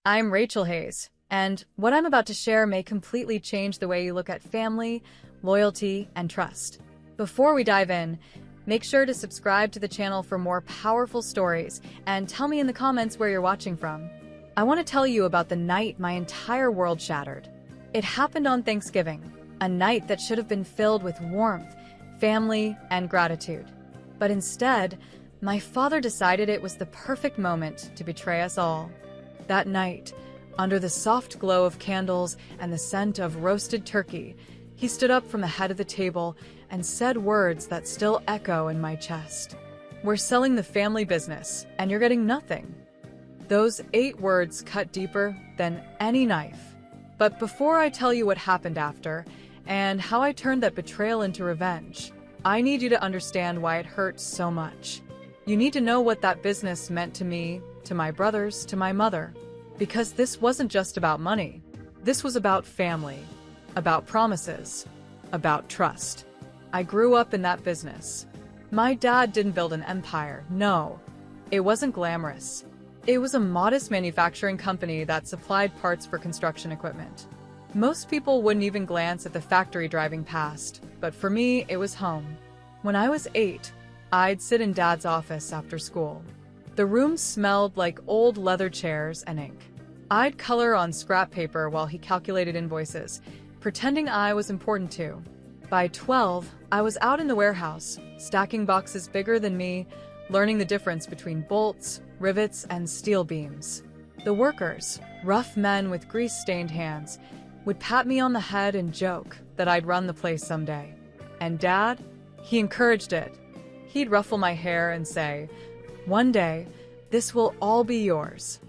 I'm Rachel Hayes, and what I'm about to share may completely change the way you look at family, loyalty, and trust. Before we dive in, make sure to subscribe to the channel for more powerful stories and tell me in the comments where you're watching from. I want to tell you about the night my entire world shattered. It happened on Thanksgiving, a night that should have been filled with warmth, family, and gratitude. But instead, my father decided it was the perfect moment to betray us all. That night, under the soft glow of candles and the scent of roasted turkey, he stood up from the head of the table and said words that still echo in my chest. "We're selling the family business, and you're getting nothing." Those 8 words cut deeper than any knife. But before I tell you what happened after, and how I turned that betrayal into revenge, I need you to understand why it hurt so much. You need to know what that business meant to me, to my brothers, to my mother. Because this wasn't just about money. This was about family, about promises, about trust. I grew up in that business. My dad didn't build an empire, no. It wasn't glamorous. It was a modest manufacturing company that supplied parts for construction equipment. Most people wouldn't even glance at the factory driving past, but for me, it was home. When I was 8, I'd sit in Dad's office after school. The room smelled like old leather chairs and ink. I'd color on scrap paper while he calculated invoices, pretending I was important too. By 12, I was out in the warehouse, stacking boxes bigger than me, learning the difference between bolts, rivets, and steel beams. The workers, rough men with grease-stained hands, would pat me on the head and joke that I'd run the place someday. And Dad? He encouraged it. He'd ruffle my hair and say, "One day, this will all be yours."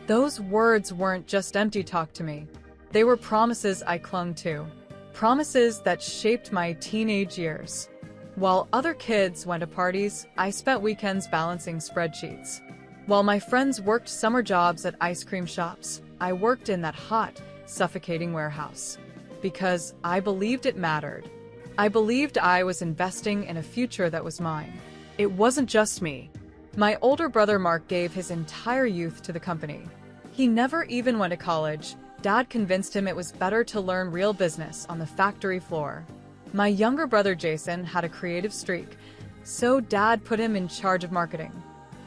Those words weren't just empty talk to me. They were promises I clung to. Promises that shaped my teenage years. While other kids went to parties, I spent weekends balancing spreadsheets. While my friends worked summer jobs at ice cream shops, I worked in that hot, suffocating warehouse. Because I believed it mattered. I believed I was investing in a future that was mine. It wasn't just me. My older brother Mark gave his entire youth to the company. He never even went to college. Dad convinced him it was better to learn real business on the factory floor. My younger brother Jason had a creative streak, so Dad put him in charge of marketing.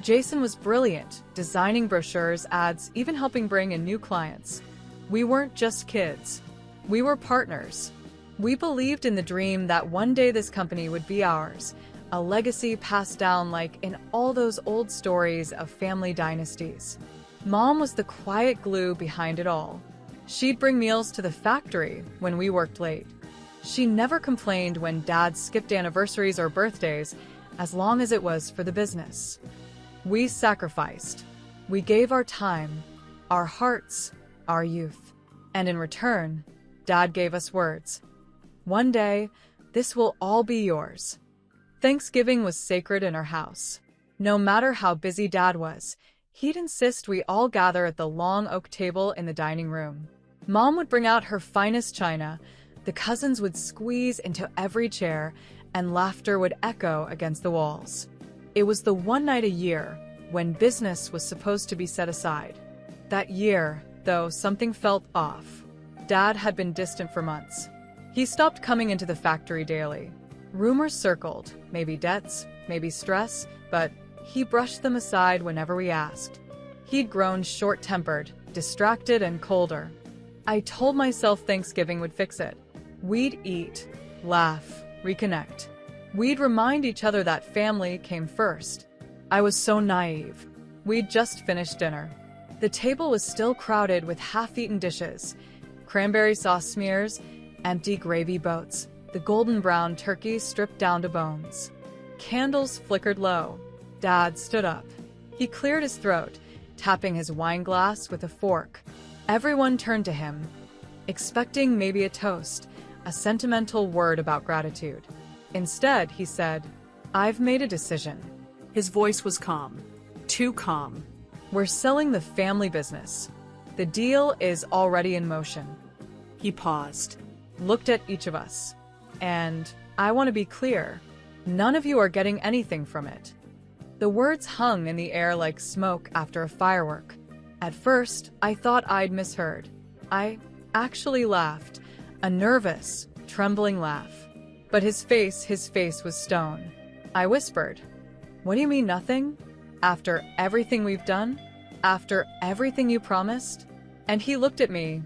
Jason was brilliant, designing brochures, ads, even helping bring in new clients. We weren't just kids. We were partners. We believed in the dream that one day this company would be ours, a legacy passed down like in all those old stories of family dynasties. Mom was the quiet glue behind it all. She'd bring meals to the factory when we worked late. She never complained when Dad skipped anniversaries or birthdays, as long as it was for the business. We sacrificed. We gave our time, our hearts, our youth. And in return, Dad gave us words. "One day, this will all be yours." Thanksgiving was sacred in our house. No matter how busy Dad was, he'd insist we all gather at the long oak table in the dining room. Mom would bring out her finest china, the cousins would squeeze into every chair, and laughter would echo against the walls. It was the one night a year when business was supposed to be set aside. That year, though, something felt off. Dad had been distant for months. He stopped coming into the factory daily. Rumors circled, maybe debts, maybe stress, but he brushed them aside whenever we asked. He'd grown short-tempered, distracted, and colder. I told myself Thanksgiving would fix it. We'd eat, laugh, reconnect. We'd remind each other that family came first. I was so naive. We'd just finished dinner. The table was still crowded with half-eaten dishes, cranberry sauce smears, empty gravy boats, the golden brown turkey stripped down to bones. Candles flickered low. Dad stood up. He cleared his throat, tapping his wine glass with a fork. Everyone turned to him, expecting maybe a toast, a sentimental word about gratitude. Instead, he said, "I've made a decision." His voice was calm. Too calm. "We're selling the family business. The deal is already in motion." He paused. Looked at each of us. "And I want to be clear, none of you are getting anything from it." The words hung in the air like smoke after a firework. At first, I thought I'd misheard. I actually laughed, a nervous, trembling laugh. But his face was stone. I whispered, "What do you mean nothing? After everything we've done? After everything you promised?" And he looked at me,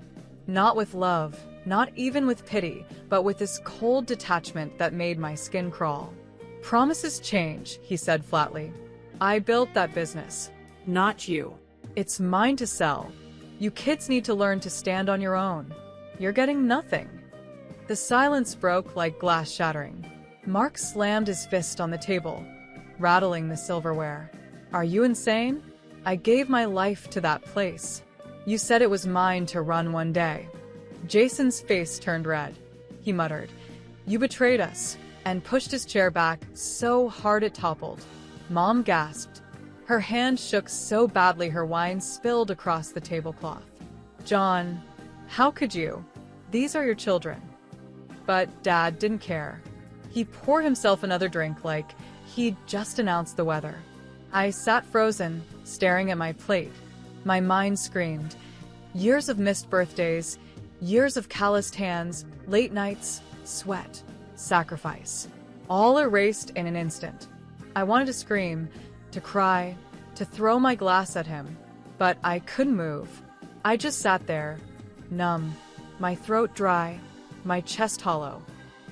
not with love, not even with pity, but with this cold detachment that made my skin crawl. "Promises change," he said flatly. "I built that business. Not you. It's mine to sell. You kids need to learn to stand on your own. You're getting nothing." The silence broke like glass shattering. Mark slammed his fist on the table, rattling the silverware. "Are you insane? I gave my life to that place. You said it was mine to run one day." Jason's face turned red. He muttered, "You betrayed us," and pushed his chair back so hard it toppled. Mom gasped. Her hand shook so badly her wine spilled across the tablecloth. "John, how could you? These are your children." But Dad didn't care. He poured himself another drink like he'd just announced the weather. I sat frozen, staring at my plate. My mind screamed. Years of missed birthdays, years of calloused hands, late nights, sweat, sacrifice. All erased in an instant. I wanted to scream, to cry, to throw my glass at him, but I couldn't move. I just sat there, numb, my throat dry, my chest hollow.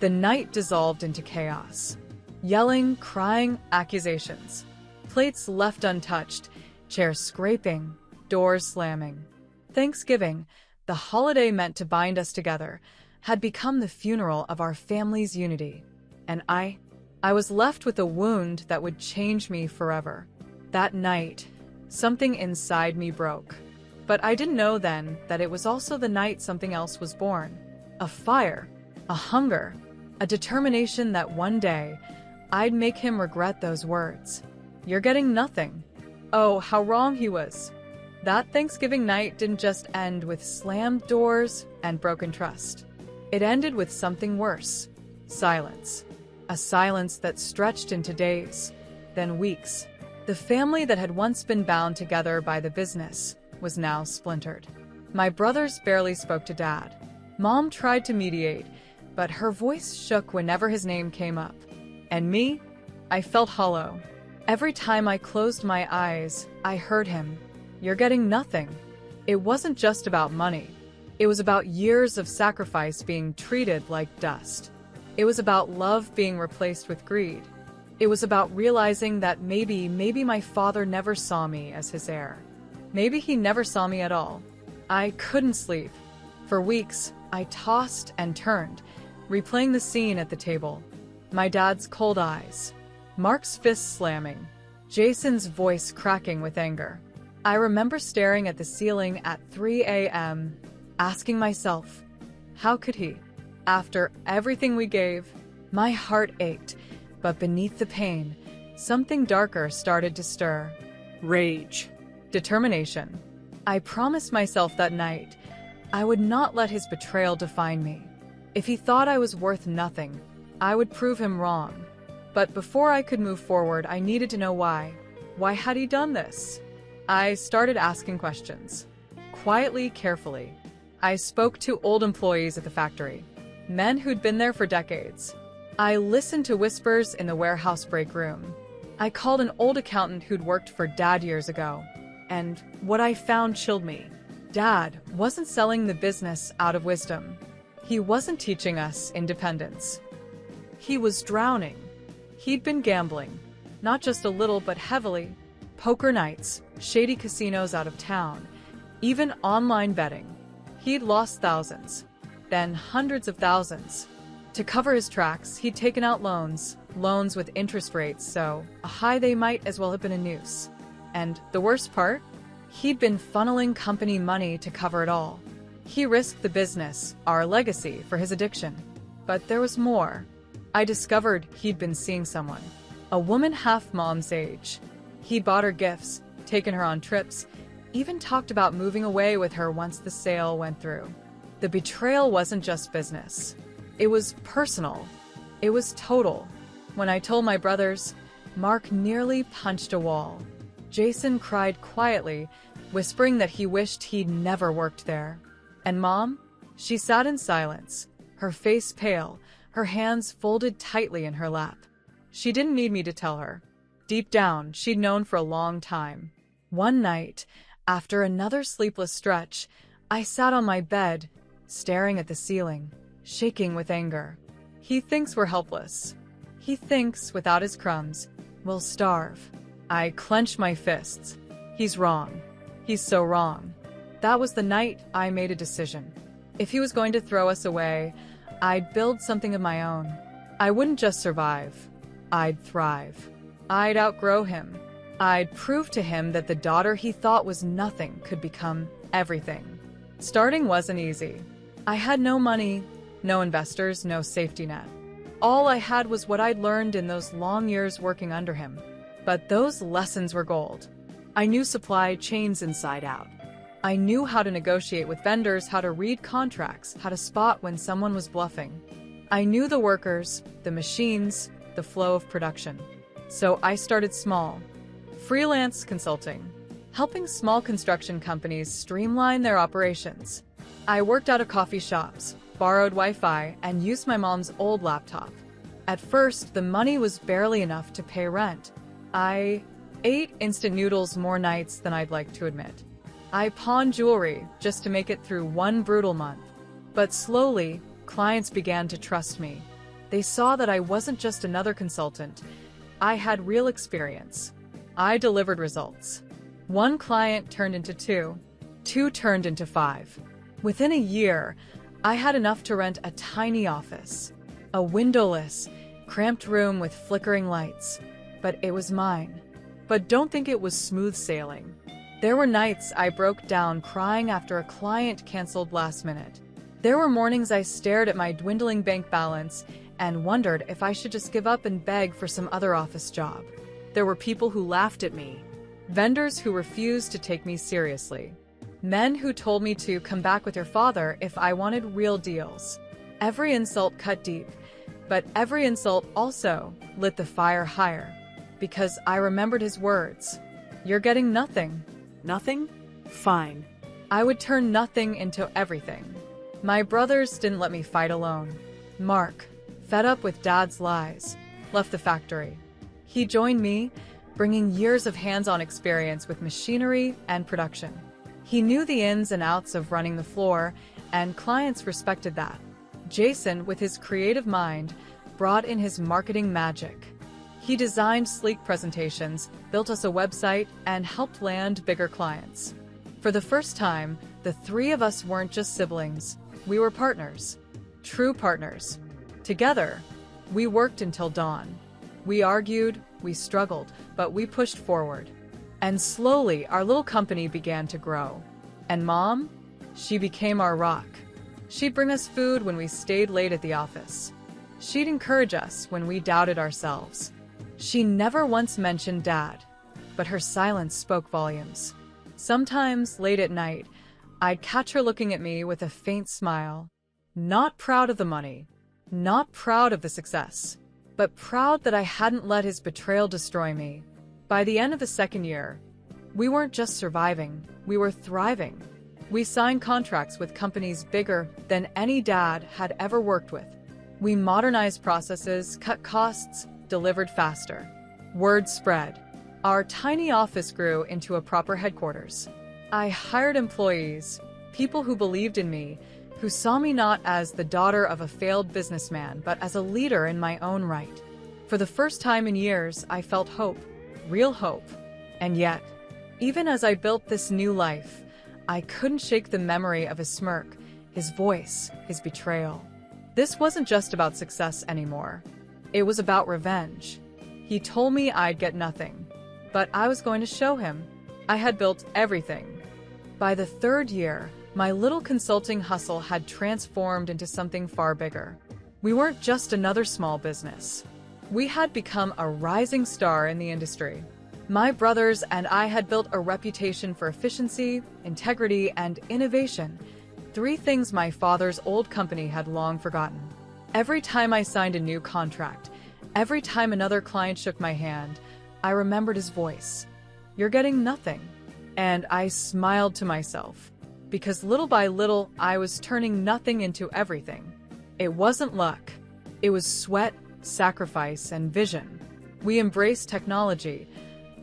The night dissolved into chaos. Yelling, crying, accusations. Plates left untouched, chairs scraping, doors slamming. Thanksgiving, the holiday meant to bind us together, had become the funeral of our family's unity. And I was left with a wound that would change me forever. That night, something inside me broke. But I didn't know then that it was also the night something else was born. A fire, a hunger, a determination that one day I'd make him regret those words. "You're getting nothing." Oh, how wrong he was. That Thanksgiving night didn't just end with slammed doors and broken trust. It ended with something worse. Silence. A silence that stretched into days, then weeks. The family that had once been bound together by the business was now splintered. My brothers barely spoke to Dad. Mom tried to mediate, but her voice shook whenever his name came up. And me? I felt hollow. Every time I closed my eyes, I heard him. "You're getting nothing." It wasn't just about money. It was about years of sacrifice being treated like dust. It was about love being replaced with greed. It was about realizing that maybe my father never saw me as his heir. Maybe he never saw me at all. I couldn't sleep. For weeks, I tossed and turned, replaying the scene at the table. My dad's cold eyes, Mark's fists slamming, Jason's voice cracking with anger. I remember staring at the ceiling at 3 a.m., asking myself, how could he? After everything we gave, my heart ached, but beneath the pain, something darker started to stir. Rage. Determination. I promised myself that night I would not let his betrayal define me. If he thought I was worth nothing, I would prove him wrong. But before I could move forward, I needed to know why. Why had he done this? I started asking questions. Quietly, carefully. I spoke to old employees at the factory, men who'd been there for decades. I listened to whispers in the warehouse break room. I called an old accountant who'd worked for Dad years ago. And what I found chilled me. Dad wasn't selling the business out of wisdom. He wasn't teaching us independence. He was drowning. He'd been gambling, not just a little but heavily. Poker nights, shady casinos out of town, even online betting. He'd lost thousands, then hundreds of thousands. To cover his tracks, he'd taken out loans with interest rates so high they might as well have been a noose. And the worst part? He'd been funneling company money to cover it all. He risked the business, our legacy, for his addiction. But there was more. I discovered he'd been seeing someone, a woman half Mom's age. He'd bought her gifts, taken her on trips, even talked about moving away with her once the sale went through. The betrayal wasn't just business. It was personal. It was total. When I told my brothers, Mark nearly punched a wall. Jason cried quietly, whispering that he wished he'd never worked there. And Mom? She sat in silence, her face pale, her hands folded tightly in her lap. She didn't need me to tell her. Deep down, she'd known for a long time. One night, after another sleepless stretch, I sat on my bed, staring at the ceiling, shaking with anger. He thinks we're helpless. He thinks, without his crumbs, we'll starve. I clenched my fists. He's wrong. He's so wrong. That was the night I made a decision. If he was going to throw us away, I'd build something of my own. I wouldn't just survive. I'd thrive. I'd outgrow him. I'd prove to him that the daughter he thought was nothing could become everything. Starting wasn't easy. I had no money, no investors, no safety net. All I had was what I'd learned in those long years working under him. But those lessons were gold. I knew supply chains inside out. I knew how to negotiate with vendors, how to read contracts, how to spot when someone was bluffing. I knew the workers, the machines, the flow of production. So I started small. Freelance consulting, helping small construction companies streamline their operations. I worked out of coffee shops, borrowed Wi-Fi, and used my mom's old laptop. At first, the money was barely enough to pay rent. I ate instant noodles more nights than I'd like to admit. I pawned jewelry just to make it through one brutal month. But slowly, clients began to trust me. They saw that I wasn't just another consultant. I had real experience. I delivered results. One client turned into two. Two turned into five. Within a year, I had enough to rent a tiny office. A windowless, cramped room with flickering lights. But it was mine. But don't think it was smooth sailing. There were nights I broke down crying after a client canceled last minute. There were mornings I stared at my dwindling bank balance and wondered if I should just give up and beg for some other office job. There were people who laughed at me, vendors who refused to take me seriously, men who told me to come back with your father if I wanted real deals. Every insult cut deep, but every insult also lit the fire higher, because I remembered his words. You're getting nothing. Nothing? Fine. I would turn nothing into everything. My brothers didn't let me fight alone. Mark, fed up with Dad's lies, left the factory. He joined me, bringing years of hands-on experience with machinery and production. He knew the ins and outs of running the floor, and clients respected that. Jason, with his creative mind, brought in his marketing magic. He designed sleek presentations, built us a website, and helped land bigger clients. For the first time, the three of us weren't just siblings. We were partners. True partners. Together, we worked until dawn. We argued, we struggled, but we pushed forward. And slowly, our little company began to grow. And Mom? She became our rock. She'd bring us food when we stayed late at the office. She'd encourage us when we doubted ourselves. She never once mentioned Dad, but her silence spoke volumes. Sometimes, late at night, I'd catch her looking at me with a faint smile. Not proud of the money, not proud of the success, but proud that I hadn't let his betrayal destroy me. By the end of the second year, we weren't just surviving, we were thriving. We signed contracts with companies bigger than any Dad had ever worked with. We modernized processes, cut costs, delivered faster. Word spread. Our tiny office grew into a proper headquarters. I hired employees, people who believed in me, who saw me not as the daughter of a failed businessman, but as a leader in my own right. For the first time in years, I felt hope, real hope. And yet, even as I built this new life, I couldn't shake the memory of his smirk, his voice, his betrayal. This wasn't just about success anymore. It was about revenge. He told me I'd get nothing, but I was going to show him. I had built everything. By the third year, my little consulting hustle had transformed into something far bigger. We weren't just another small business. We had become a rising star in the industry. My brothers and I had built a reputation for efficiency, integrity, and innovation, three things my father's old company had long forgotten. Every time I signed a new contract, every time another client shook my hand, I remembered his voice. You're getting nothing. And I smiled to myself, because little by little, I was turning nothing into everything. It wasn't luck. It was sweat, sacrifice, and vision. We embraced technology,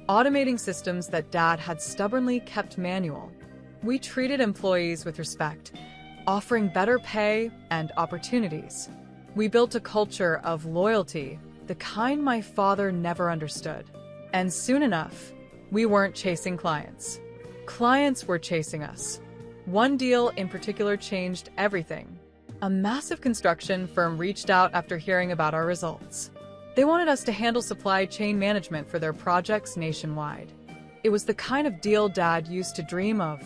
automating systems that Dad had stubbornly kept manual. We treated employees with respect, offering better pay and opportunities. We built a culture of loyalty, the kind my father never understood. And soon enough, we weren't chasing clients. Clients were chasing us. One deal in particular changed everything. A massive construction firm reached out after hearing about our results. They wanted us to handle supply chain management for their projects nationwide. It was the kind of deal Dad used to dream of,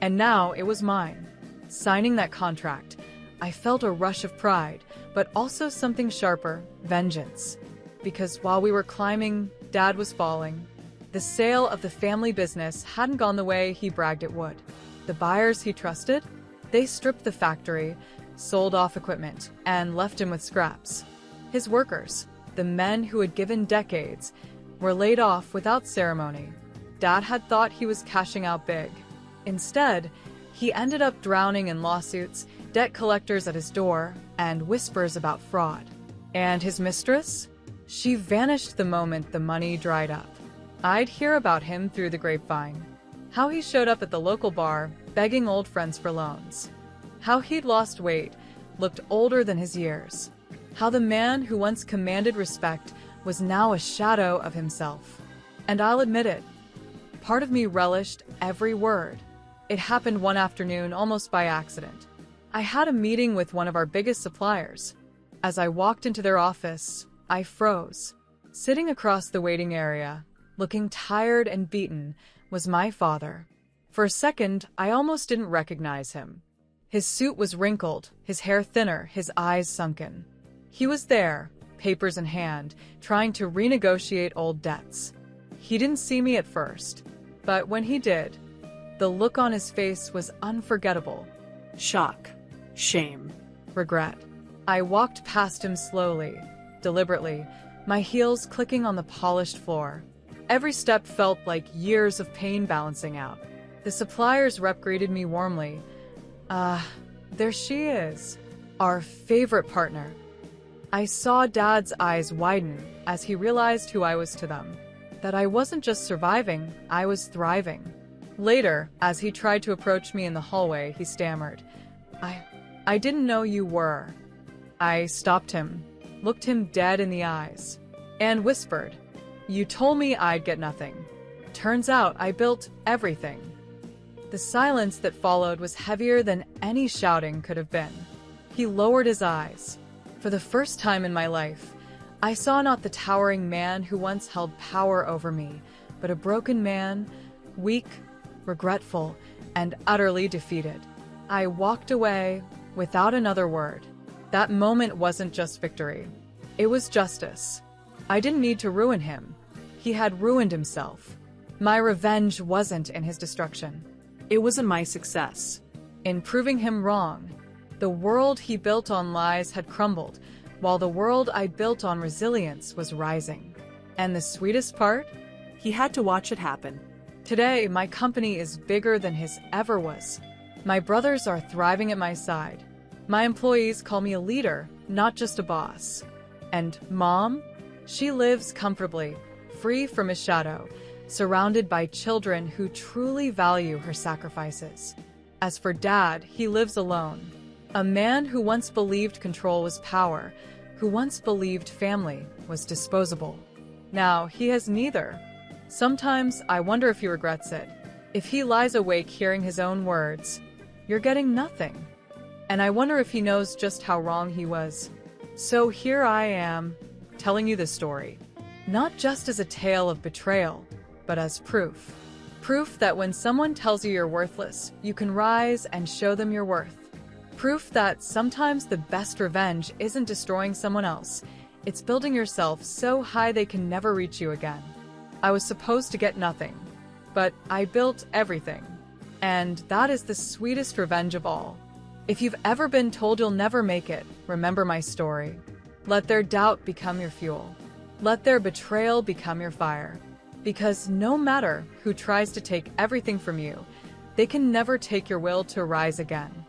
and now it was mine. Signing that contract, I felt a rush of pride, but also something sharper, vengeance. Because while we were climbing, Dad was falling. The sale of the family business hadn't gone the way he bragged it would. The buyers he trusted? They stripped the factory, sold off equipment, and left him with scraps. His workers, the men who had given decades, were laid off without ceremony. Dad had thought he was cashing out big. Instead, he ended up drowning in lawsuits, debt collectors at his door, and whispers about fraud. And his mistress? She vanished the moment the money dried up. I'd hear about him through the grapevine. How he showed up at the local bar, begging old friends for loans. How he'd lost weight, looked older than his years. How the man who once commanded respect was now a shadow of himself. And I'll admit it, part of me relished every word. It happened one afternoon almost by accident. I had a meeting with one of our biggest suppliers. As I walked into their office, I froze. Sitting across the waiting area, looking tired and beaten, was my father. For a second, I almost didn't recognize him. His suit was wrinkled, his hair thinner, his eyes sunken. He was there, papers in hand, trying to renegotiate old debts. He didn't see me at first, but when he did, the look on his face was unforgettable. Shock. Shame. Regret. I walked past him slowly, deliberately, my heels clicking on the polished floor. Every step felt like years of pain balancing out. The supplier's rep greeted me warmly. There she is, our favorite partner. I saw Dad's eyes widen as he realized who I was to them. That I wasn't just surviving, I was thriving. Later, as he tried to approach me in the hallway, he stammered, I didn't know you were. I stopped him, looked him dead in the eyes, and whispered, you told me I'd get nothing. Turns out I built everything. The silence that followed was heavier than any shouting could have been. He lowered his eyes. For the first time in my life, I saw not the towering man who once held power over me, but a broken man, weak, regretful, and utterly defeated. I walked away without another word. That moment wasn't just victory. It was justice. I didn't need to ruin him. He had ruined himself. My revenge wasn't in his destruction. It was in my success. In proving him wrong. The world he built on lies had crumbled, while the world I built on resilience was rising. And the sweetest part? He had to watch it happen. Today, my company is bigger than his ever was. My brothers are thriving at my side. My employees call me a leader, not just a boss. And Mom? She lives comfortably, free from his shadow, surrounded by children who truly value her sacrifices. As for Dad, he lives alone. A man who once believed control was power, who once believed family was disposable. Now, he has neither. Sometimes I wonder if he regrets it. If he lies awake hearing his own words, you're getting nothing. And I wonder if he knows just how wrong he was. So here I am, telling you this story. Not just as a tale of betrayal, but as proof. Proof that when someone tells you you're worthless, you can rise and show them your worth. Proof that sometimes the best revenge isn't destroying someone else, it's building yourself so high they can never reach you again. I was supposed to get nothing, but I built everything. And that is the sweetest revenge of all. If you've ever been told you'll never make it, remember my story. Let their doubt become your fuel. Let their betrayal become your fire. Because no matter who tries to take everything from you, they can never take your will to rise again.